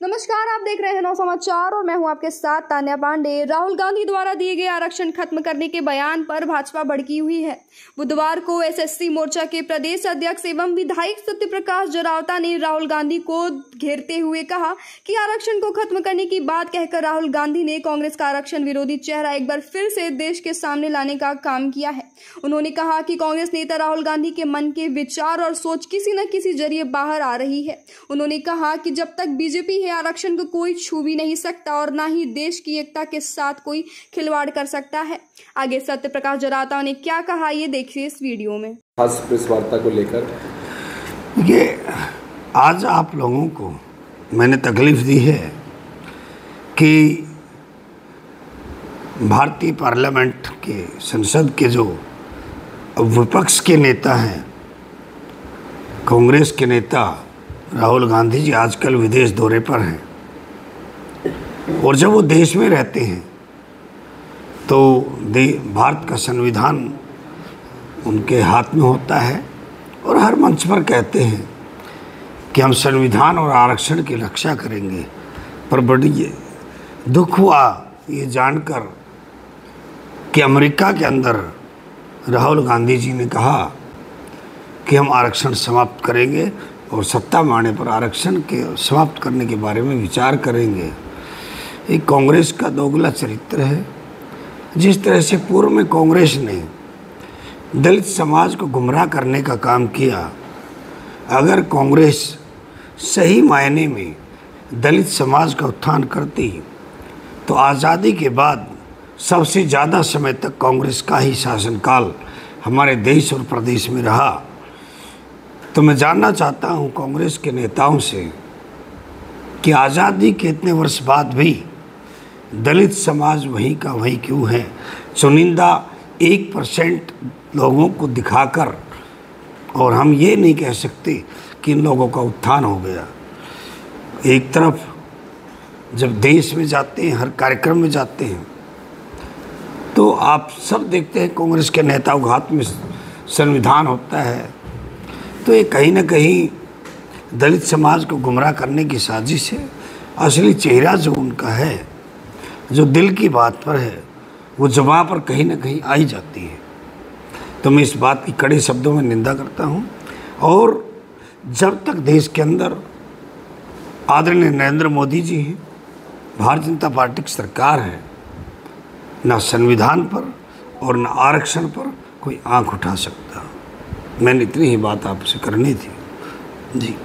नमस्कार, आप देख रहे हैं नौ समाचार और मैं हूं आपके साथ तान्या पांडे। राहुल गांधी द्वारा दिए गए आरक्षण खत्म करने के बयान पर भाजपा भड़की हुई है। बुधवार को एसएससी मोर्चा के प्रदेश अध्यक्ष एवं विधायक सत्यप्रकाश जरावता ने राहुल गांधी को घेरते हुए कहा कि आरक्षण को खत्म करने की बात कहकर राहुल गांधी ने कांग्रेस का आरक्षण विरोधी चेहरा एक बार फिर से देश के सामने लाने का काम किया है। उन्होंने कहा कि कांग्रेस नेता राहुल गांधी के मन के विचार और सोच किसी न किसी जरिए बाहर आ रही है। उन्होंने कहा कि जब तक बीजेपी है आरक्षण को कोई छू भी नहीं सकता और न ही देश की एकता के साथ कोई खिलवाड़ कर सकता है। आगे सत्यप्रकाश जरावता ने क्या कहा, ये देखिए इस वीडियो में। खास प्रेस वार्ता को लेकर ये आज आप लोगों को मैंने तकलीफ दी है कि भारतीय पार्लियामेंट के संसद के जो विपक्ष के नेता हैं, कांग्रेस के नेता राहुल गांधी जी आजकल विदेश दौरे पर हैं और जब वो देश में रहते हैं तो भारत का संविधान उनके हाथ में होता है और हर मंच पर कहते हैं कि हम संविधान और आरक्षण की रक्षा करेंगे। पर बड़ी दुख हुआ ये जानकर कि अमेरिका के अंदर राहुल गांधी जी ने कहा कि हम आरक्षण समाप्त करेंगे और सत्ता में आने पर आरक्षण के समाप्त करने के बारे में विचार करेंगे। ये कांग्रेस का दोगला चरित्र है। जिस तरह से पूर्व में कांग्रेस ने दलित समाज को गुमराह करने का काम किया, अगर कांग्रेस सही मायने में दलित समाज का उत्थान करती तो आज़ादी के बाद सबसे ज़्यादा समय तक कांग्रेस का ही शासनकाल हमारे देश और प्रदेश में रहा। तो मैं जानना चाहता हूं कांग्रेस के नेताओं से कि आज़ादी के इतने वर्ष बाद भी दलित समाज वहीं का वहीं क्यों है। चुनिंदा 1% लोगों को दिखाकर और हम ये नहीं कह सकते कि इन लोगों का उत्थान हो गया। एक तरफ जब देश में जाते हैं, हर कार्यक्रम में जाते हैं, तो आप सब देखते हैं कांग्रेस के नेताओं के हाथ में संविधान होता है। तो ये कहीं ना कहीं दलित समाज को गुमराह करने की साजिश है। असली चेहरा जो उनका है, जो दिल की बात पर है, वो ज़बां पर कहीं ना कहीं आई जाती है। तो मैं इस बात की कड़े शब्दों में निंदा करता हूँ। और जब तक देश के अंदर आदरणीय नरेंद्र मोदी जी हैं, भारतीय जनता पार्टी की सरकार है, ना संविधान पर और न आरक्षण पर कोई आंख उठा सकता। मैंने इतनी ही बात आपसे करनी थी जी।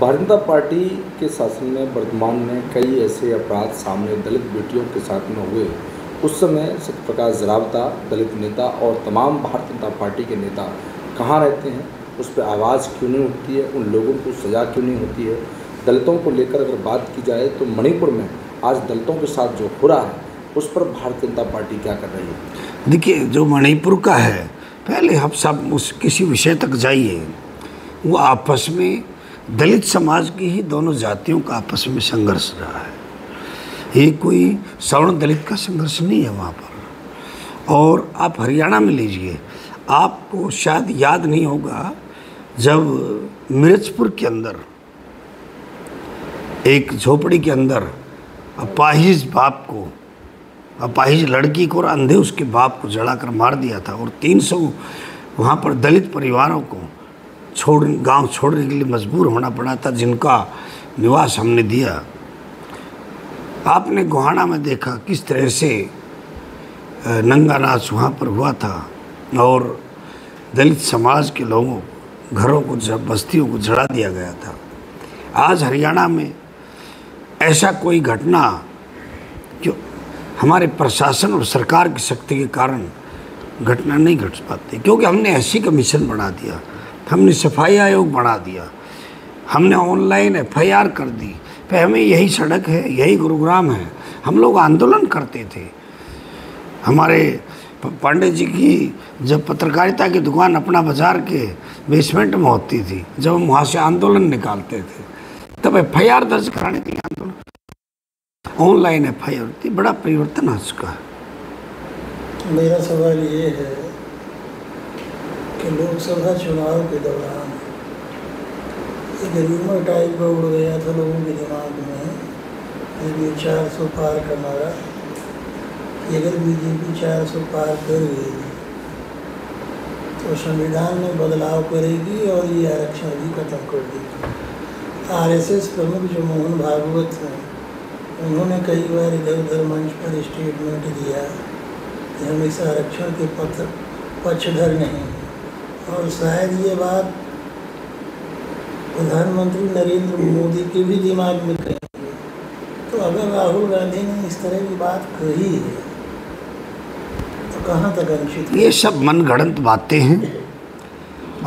भारतीय जनता पार्टी के शासन में वर्तमान में कई ऐसे अपराध सामने दलित बेटियों के साथ में हुए। उस समय सत्यप्रकाश जरावता, दलित नेता और तमाम भारतीय जनता पार्टी के नेता कहाँ रहते हैं? उस पर आवाज़ क्यों नहीं उठती है? उन लोगों को सज़ा क्यों नहीं होती है? दलितों को लेकर अगर बात की जाए तो मणिपुर में आज दलितों के साथ जो हो रहा है उस पर भारतीय जनता पार्टी क्या कर रही है? देखिए, जो मणिपुर का है, पहले हम सब उस किसी विषय तक जाइए। वो आपस में दलित समाज की ही दोनों जातियों का आपस में संघर्ष रहा है। ये कोई सवर्ण दलित का संघर्ष नहीं है वहाँ पर। और आप हरियाणा में लीजिए, आपको शायद याद नहीं होगा, जब मिर्चपुर के अंदर एक झोपड़ी के अंदर अपाहिज बाप को, अपाहिज लड़की को और अंधे उसके बाप को जलाकर मार दिया था और 300 वहाँ पर दलित परिवारों को गांव छोड़ने के लिए मजबूर होना पड़ा था, जिनका निवास हमने दिया। आपने गोहाना में देखा किस तरह से नंगा नाच वहाँ पर हुआ था और दलित समाज के लोगों घरों को, बस्तियों को जला दिया गया था। आज हरियाणा में ऐसा कोई घटना जो हमारे प्रशासन और सरकार की शक्ति के कारण घटना नहीं घट पाती, क्योंकि हमने ऐसी कमीशन बना दिया, हमने सफाई आयोग बना दिया, हमने ऑनलाइन FIR कर दी। फिर हमें यही सड़क है, यही गुरुग्राम है। हम लोग आंदोलन करते थे। हमारे पांडे जी की जब पत्रकारिता की दुकान अपना बाजार के बेसमेंट में होती थी, जब हम वहाँ से आंदोलन निकालते थे, तब FIR दर्ज कराने के लिए आंदोलन, ऑनलाइन FIR थी। बड़ा परिवर्तन आ चुका है। मेरा सवाल ये है कि लोकसभा चुनाव के दौरान एक र्यूमर टाइप का उड़ गया था लोगों के दिमाग में ये 400 पार का नारा कि अगर बीजेपी 400 पार कर गई तो संविधान में बदलाव करेगी और ये आरक्षण भी खत्म कर देगी। आरएसएस प्रमुख जो मोहन भागवत हैं, उन्होंने कई बार इधर उधर मंच पर स्टेटमेंट दिया कि हम इस आरक्षण के पक्षधर नहीं हैं, और शायद ये बात प्रधानमंत्री नरेंद्र मोदी के भी दिमाग में कही है। तो अगर राहुल गांधी ने इस तरह की बात कही है तो कहाँ तक अनुचित? ये सब मनगढ़ंत बातें हैं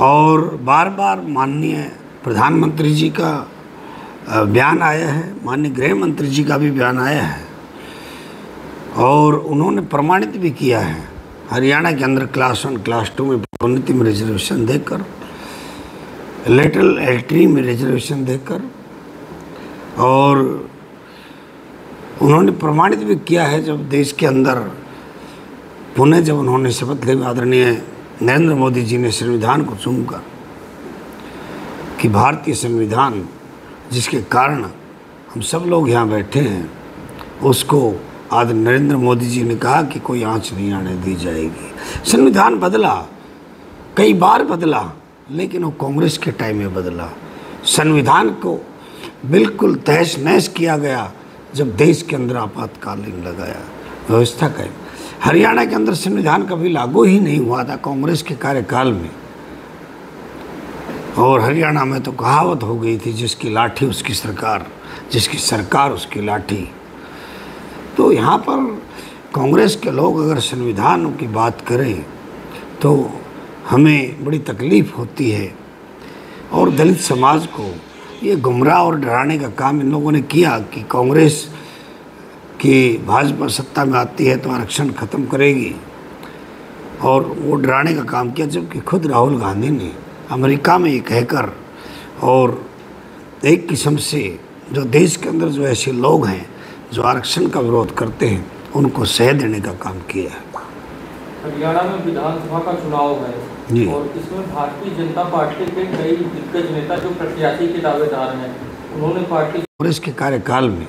और बार बार माननीय प्रधानमंत्री जी का बयान आया है, माननीय गृह मंत्री जी का भी बयान आया है और उन्होंने प्रमाणित भी किया है। हरियाणा के अंदर क्लास 1 क्लास 2 में प्रोन्नति में रिजर्वेशन देकर, लेटरल एंट्री में रिजर्वेशन देकर, और उन्होंने प्रमाणित भी किया है जब देश के अंदर पुणे जब उन्होंने शपथ ली आदरणीय नरेंद्र मोदी जी ने संविधान को चूमकर कि भारतीय संविधान जिसके कारण हम सब लोग यहाँ बैठे हैं, उसको आज नरेंद्र मोदी जी ने कहा कि कोई आंच नहीं आने दी जाएगी। संविधान बदला, कई बार बदला, लेकिन वो कांग्रेस के टाइम में बदला। संविधान को बिल्कुल तहस नहस किया गया जब देश के अंदर आपातकालीन लगाया व्यवस्था का। हरियाणा के अंदर संविधान कभी लागू ही नहीं हुआ था कांग्रेस के कार्यकाल में, और हरियाणा में तो कहावत हो गई थी, जिसकी लाठी उसकी सरकार, जिसकी सरकार उसकी लाठी। तो यहाँ पर कांग्रेस के लोग अगर संविधान की बात करें तो हमें बड़ी तकलीफ़ होती है, और दलित समाज को ये गुमराह और डराने का काम इन लोगों ने किया कि कांग्रेस की भाजपा सत्ता में आती है तो आरक्षण ख़त्म करेगी, और वो डराने का काम किया, जबकि खुद राहुल गांधी ने अमेरिका में ये कहकर और एक किस्म से जो देश के अंदर जो ऐसे लोग हैं जो आरक्षण का विरोध करते हैं उनको सह देने का काम किया है। हरियाणा में विधानसभा का चुनाव है जी, और इसमें भारतीय जनता पार्टी के कई दिग्गज नेता जो प्रत्याशी के दावेदार हैं, उन्होंने पार्टी कांग्रेस के कार्यकाल में,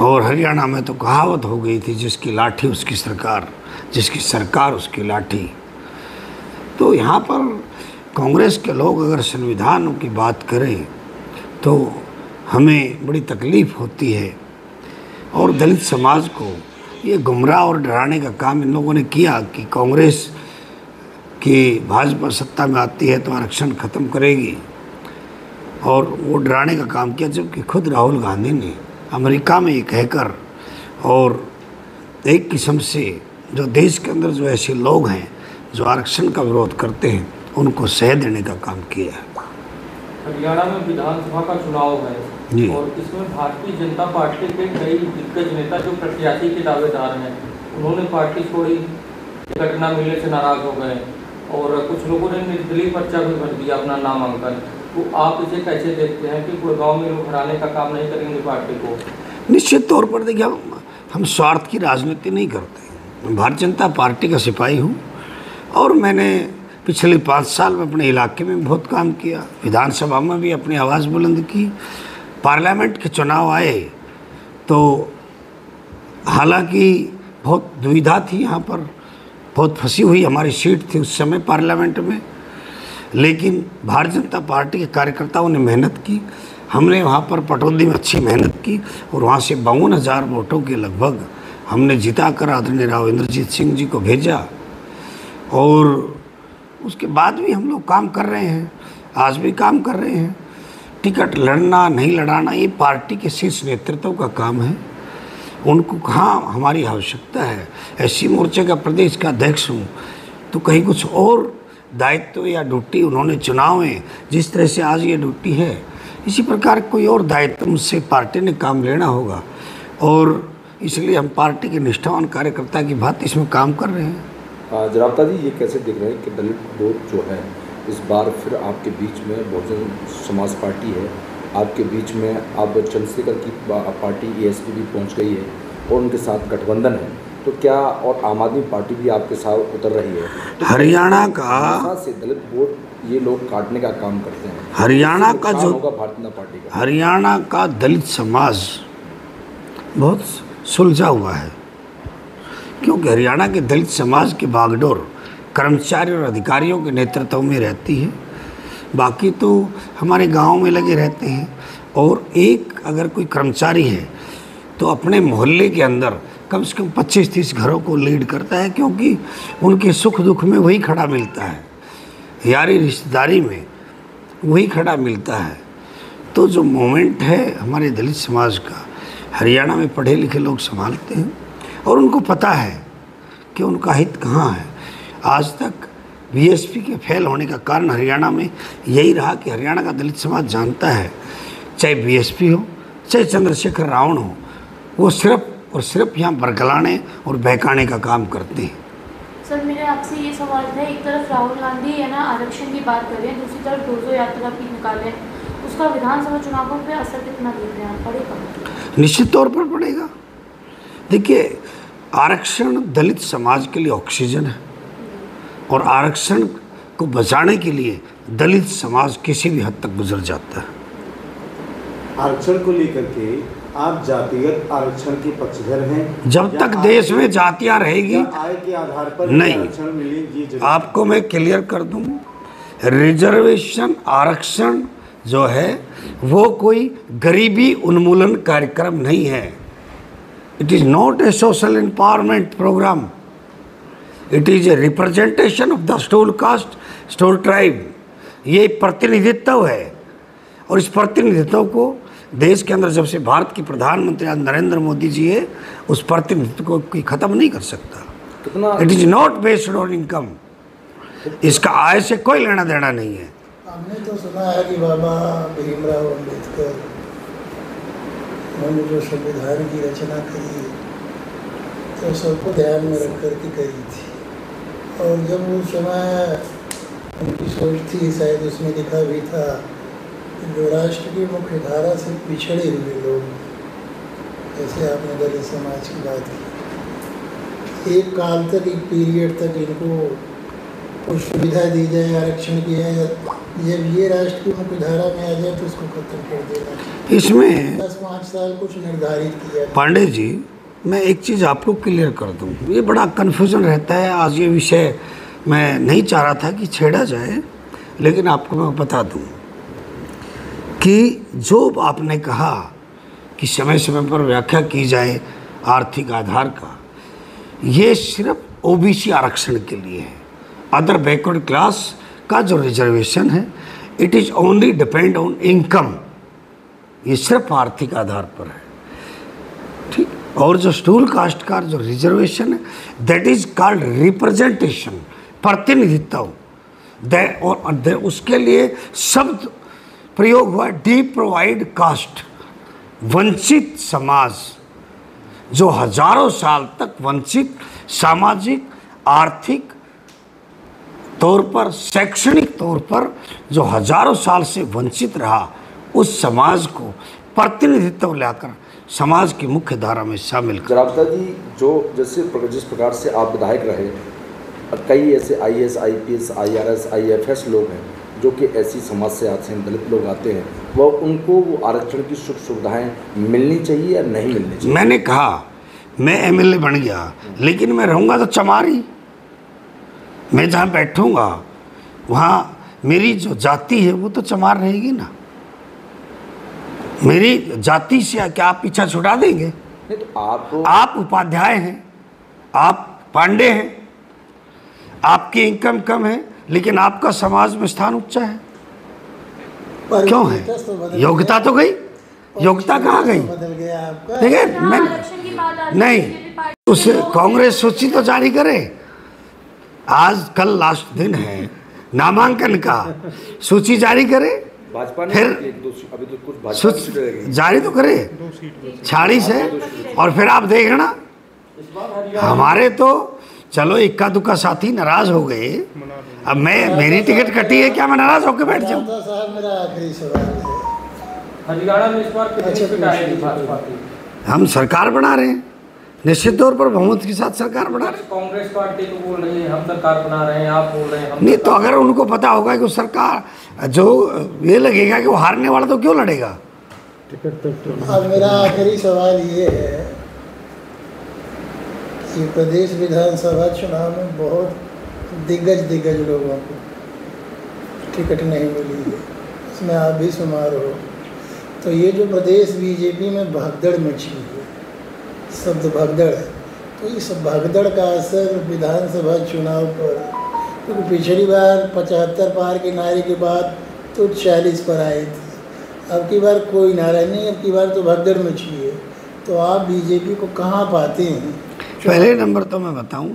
और हरियाणा में तो कहावत हो गई थी, जिसकी लाठी उसकी सरकार, जिसकी सरकार उसकी लाठी। तो यहाँ पर कांग्रेस के लोग अगर संविधान की बात करें तो हमें बड़ी तकलीफ़ होती है, और दलित समाज को ये गुमराह और डराने का काम इन लोगों ने किया कि कांग्रेस की भाजपा सत्ता में आती है तो आरक्षण ख़त्म करेगी, और वो डराने का काम किया, जबकि खुद राहुल गांधी ने अमेरिका में ये कहकर और एक किस्म से जो देश के अंदर जो ऐसे लोग हैं जो आरक्षण का विरोध करते हैं उनको सह देने का काम किया है। हरियाणा में विधानसभा का चुनाव है जी, और इसमें भारतीय जनता पार्टी के कई दिग्गज नेता जो प्रत्याशी के दावेदार हैं, उन्होंने पार्टी छोड़ी, टिकट न मिलने से नाराज हो गए, और कुछ लोगों ने निर्दलीय पर्चा भी भर दिया अपना नामांकन। तो आप इसे कैसे देखते हैं कि गुड़गांव में लोग हराने का काम नहीं करेंगे पार्टी को? निश्चित तौर पर देखिए, हम स्वार्थ की राजनीति नहीं करते। भारतीय जनता पार्टी का सिपाही हूँ, और मैंने पिछले 5 साल में अपने इलाके में बहुत काम किया, विधानसभा में भी अपनी आवाज़ बुलंद की। पार्लियामेंट के चुनाव आए तो हालांकि बहुत दुविधा थी, यहाँ पर बहुत फंसी हुई हमारी सीट थी उस समय पार्लियामेंट में, लेकिन भारतीय जनता पार्टी के कार्यकर्ताओं ने मेहनत की। हमने वहाँ पर पटौदी में अच्छी मेहनत की, और वहाँ से 52,000 वोटों के लगभग हमने जिता कर आदरणीय राव इंद्रजीत सिंह जी को भेजा, और उसके बाद भी हम लोग काम कर रहे हैं, आज भी काम कर रहे हैं। टिकट लड़ना नहीं लड़ाना ये पार्टी के शीर्ष नेतृत्व का काम है, उनको कहाँ हमारी आवश्यकता है। एससी मोर्चे का प्रदेश का अध्यक्ष हूँ, तो कहीं कुछ और दायित्व या ड्यूटी उन्होंने चुनाव में, जिस तरह से आज ये ड्यूटी है, इसी प्रकार कोई और दायित्व मुझसे पार्टी ने काम लेना होगा, और इसलिए हम पार्टी के निष्ठावान कार्यकर्ता की बात इसमें काम कर रहे हैं। जरावता जी, ये कैसे देख रहे हैं कि दलित वोट जो है इस बार फिर आपके बीच में, बहुजन समाज पार्टी है आपके बीच में, अब चंद्रशेखर की पार्टी एएसपी भी पहुंच गई है और उनके साथ गठबंधन है, तो क्या और आम आदमी पार्टी भी आपके साथ उतर रही है? तो हरियाणा का से दलित वोट ये लोग काटने का काम करते हैं। हरियाणा का जो होगा भारतीय जनता पार्टी का, हरियाणा का दलित समाज बहुत सुलझा हुआ है, क्योंकि हरियाणा के दलित समाज की बागडोर कर्मचारी और अधिकारियों के नेतृत्व में रहती है। बाकी तो हमारे गांव में लगे रहते हैं, और एक अगर कोई कर्मचारी है तो अपने मोहल्ले के अंदर कम से कम 25-30 घरों को लीड करता है, क्योंकि उनके सुख दुख में वही खड़ा मिलता है, यारी रिश्तेदारी में वही खड़ा मिलता है। तो जो मोमेंट है हमारे दलित समाज का, हरियाणा में पढ़े लिखे लोग संभालते हैं और उनको पता है कि उनका हित कहाँ है। आज तक बीएसपी के फेल होने का कारण हरियाणा में यही रहा कि हरियाणा का दलित समाज जानता है, चाहे बीएसपी हो चाहे चंद्रशेखर रावण हो, वो सिर्फ और सिर्फ यहाँ बरगलाने और बहकाने का काम करते हैं। सर मेरे आपसे ये सवाल था, एक तरफ राहुल गांधी है ना आरक्षण की बात कर रहे हैं, दूसरी तरफ 200 यात्रा भी निकाले, उसका विधानसभा चुनावों पे असर कितना देख रहे हैं, पड़ेगा? निश्चित तौर पर पड़ेगा। देखिए, आरक्षण दलित समाज के लिए ऑक्सीजन है, और आरक्षण को बचाने के लिए दलित समाज किसी भी हद तक गुजर जाता है। आरक्षण को लेकर के आप जातिगत आरक्षण के पक्षधर हैं? जब तक देश में जातियां रहेगी, आय के आधार पर नहीं, आरक्षण मिले, आपको मैं क्लियर कर दूं, रिजर्वेशन आरक्षण जो है वो कोई गरीबी उन्मूलन कार्यक्रम नहीं है। It is not a social empowerment programme, it is a representation of the stole caste stole tribe. ये प्रतिनिधित्व है, और इस प्रतिनिधित्व को देश के अंदर जब से भारत की प्रधानमंत्री नरेंद्र मोदी जी है, उस प्रतिनिधित्व को कोई खत्म नहीं कर सकता। It is not based on income, इसका आय से कोई लेना देना नहीं है। हमने तो सुना है कि बाबा भीमराव अम्बेडकर उन्होंने जो संविधान की रचना करी तो सबको ध्यान में रख कर के करी थी, और जब उस समय उनकी सोच थी, शायद उसमें लिखा भी था जो राष्ट्र की मुख्य धारा से पिछड़े हुए लोग, जैसे आपने दलित समाज की बात की, एक काल तक, एक पीरियड तक इनको कुछ सुविधा दी जाए, आरक्षण की है, जब ये राष्ट्र की मुख्य धारा में आ जाए तो उसको खत्म कर देना। इसमें 10-5 साल कुछ निर्धारित किया। पांडे जी, मैं एक चीज़ आपको क्लियर कर दूं, ये बड़ा कन्फ्यूज़न रहता है। आज ये विषय मैं नहीं चाह रहा था कि छेड़ा जाए, लेकिन आपको मैं बता दूं कि जो आपने कहा कि समय समय पर व्याख्या की जाए आर्थिक आधार का, ये सिर्फ ओबीसी आरक्षण के लिए है। अदर बैकवर्ड क्लास का जो रिजर्वेशन है, it is only depend on income, ये सिर्फ आर्थिक आधार पर है, ठीक। और जो स्टूल कास्ट का जो रिजर्वेशन है, दैट इज कॉल्ड रिप्रेजेंटेशन, प्रतिनिधित्व। और उसके लिए शब्द प्रयोग हुआ डिप्रोवाइड कास्ट, वंचित समाज, जो हजारों साल तक वंचित, सामाजिक, आर्थिक तौर पर, शैक्षणिक तौर पर जो हजारों साल से वंचित रहा, उस समाज को प्रतिनिधित्व लाकर समाज की मुख्य धारा में शामिल कर। जरावता जी, जो जिस प्रकार से आप विधायक रहे, कई ऐसे आईएएस, आईपीएस, आईआरएस, आईएफएस लोग हैं जो कि ऐसी समाज से आते हैं, दलित लोग आते हैं, वह उनको वो आरक्षण की सुख सुविधाएं मिलनी चाहिए या नहीं मिलनी चाहिए? मैंने कहा मैं एमएलए बन गया, लेकिन मैं रहूँगा तो चमारी। मैं जहाँ बैठूँगा वहाँ मेरी जो जाति है वो तो चमार रहेगी ना। मेरी जाति से क्या आप पीछा छुड़ा देंगे? नहीं, तो आप उपाध्याय हैं, आप पांडे हैं, आपकी इनकम कम है, लेकिन आपका समाज में स्थान ऊंचा है, क्यों है? योग्यता तो गई, योग्यता कहाँ गई? देखिए, मैं नहीं, उस कांग्रेस सूची तो जारी करे। आज कल लास्ट दिन है नामांकन का, सूची जारी करे, भाजपा ने फिर अभी तो कुछ सूची जारी तो करे, 46 है, और फिर आप देखना हमारे तो चलो इक्का दुक्का साथी नाराज हो गए। अब मेरी टिकट कटी है, क्या मैं नाराज होकर बैठ जाऊँ? साहब, मेरा आखिरी सवाल है, हरियाणा में इस बार कितनी सीट आएगी भाजपा की? हम सरकार बना रहे हैं, निश्चित तौर पर बहुमत के साथ सरकार बना रहे। कांग्रेस पार्टी तो बोल रही है हम सरकार बना रहे हैं, आप बोल रहे हैं हम नहीं, तो अगर उनको पता होगा कि सरकार जो ये लगेगा कि वो हारने वाला, तो क्यों लड़ेगा? अब मेरा आखिरी सवाल ये है कि प्रदेश विधानसभा चुनाव में बहुत दिग्गज लोगों को टिकट नहीं मिली है, इसमें आप भी शुमार हो। तो ये जो प्रदेश बीजेपी में भगदड़ मची है, शब्द भगदड़ है, तो इस भगदड़ का असर विधानसभा चुनाव पर, क्योंकि पिछली बार 75 पार के नारे के बाद तो 40 पर आए थे, अब की बार कोई नारा नहीं, अब की बार तो भगदड़ मची है। तो आप बीजेपी को कहाँ पाते हैं? पहले नंबर तो मैं बताऊं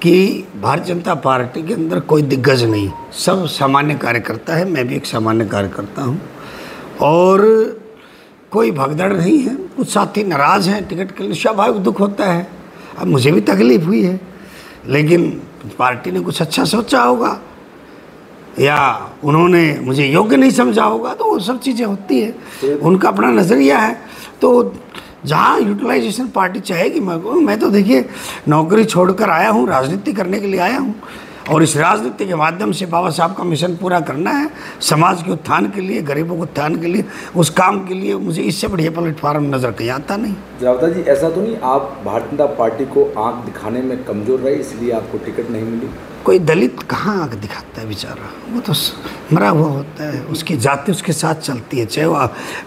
कि भारतीय जनता पार्टी के अंदर कोई दिग्गज नहीं, सब सामान्य कार्यकर्ता है। मैं भी एक सामान्य कार्यकर्ता हूं और कोई भगदड़ नहीं है। कुछ साथी नाराज़ हैं टिकट के लिए, स्वाभाविक दुख होता है। अब मुझे भी तकलीफ हुई है, लेकिन पार्टी ने कुछ अच्छा सोचा होगा या उन्होंने मुझे योग्य नहीं समझा होगा, तो वो सब चीज़ें होती है, उनका अपना नज़रिया है। तो जहाँ यूटिलाइजेशन पार्टी चाहेगी, मैं तो देखिए नौकरी छोड़कर आया हूँ, राजनीति करने के लिए आया हूँ, और इस राजनीति के माध्यम से बाबा साहब का मिशन पूरा करना है, समाज के उत्थान के लिए, गरीबों के उत्थान के लिए। उस काम के लिए मुझे इससे बढ़िया प्लेटफॉर्म नज़र कहीं आता नहीं। जावता जी, ऐसा तो नहीं आप भारतीय जनता पार्टी को आंख दिखाने में कमज़ोर रहे, इसलिए आपको टिकट नहीं मिली? कोई दलित कहाँ आंख दिखाता है बेचारा, वो तो मरा हुआ होता है, उसकी जाति उसके साथ चलती है, चाहे वो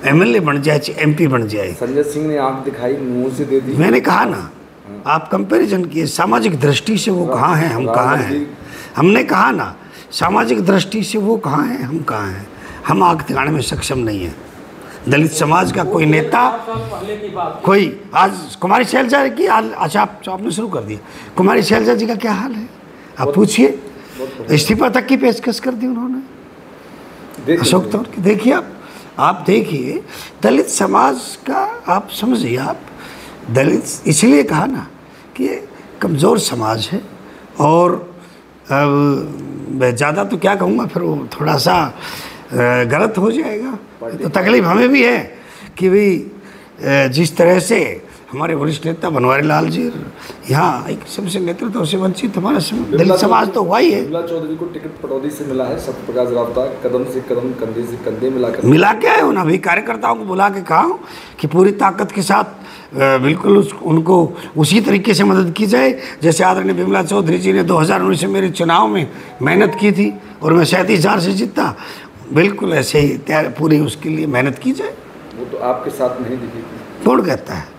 MLA बन जाए चाहे MP बन जाए। संजय सिंह ने आंख दिखाई, मुँह से दे दी। मैंने कहा ना, आप कंपैरिजन किए, सामाजिक दृष्टि से वो कहाँ हैं, हम कहाँ हैं। हमने कहा ना, सामाजिक दृष्टि से वो कहाँ हैं, हम कहाँ हैं। हम आंख दिखाने में सक्षम नहीं है। दलित समाज का कोई नेता, कोई आज कुमारी शैलजा की, अच्छा आपने शुरू कर दिया, कुमारी शैलजा जी का क्या हाल है आप पूछिए, इस्तीफा तक की पेशकश कर दी उन्होंने अशोक तौर की। देखिए आप देखिए दलित समाज का, आप समझिए, आप दलित इसलिए कहा ना कि ये कमज़ोर समाज है, और ज़्यादा तो क्या कहूँगा, फिर वो थोड़ा सा गलत हो जाएगा। तो तकलीफ हमें भी है कि भाई जिस तरह से हमारे वरिष्ठ नेता बनवारी लाल जी यहाँ एक सबसे नेतृत्व से वंचित हमारा दलित समाज तो हुआ ही है। बिमला चौधरी को टिकट पटौदी से मिला है, सत्य प्रकाश रावता कदम से कदम, कंधे से कंधे मिला के आए हो ना। अभी कार्यकर्ताओं को बुला के कहा हूँ कि पूरी ताकत के साथ बिल्कुल उनको उसी तरीके से मदद की जाए जैसे आदरणीय बिमला चौधरी जी ने 2019 में मेरे चुनाव में मेहनत की थी और मैं 37,000 से जीता। बिल्कुल ऐसे ही पूरी उसके लिए मेहनत की जाए। वो तो आपके साथ नहीं दिखी। कौन कहता है?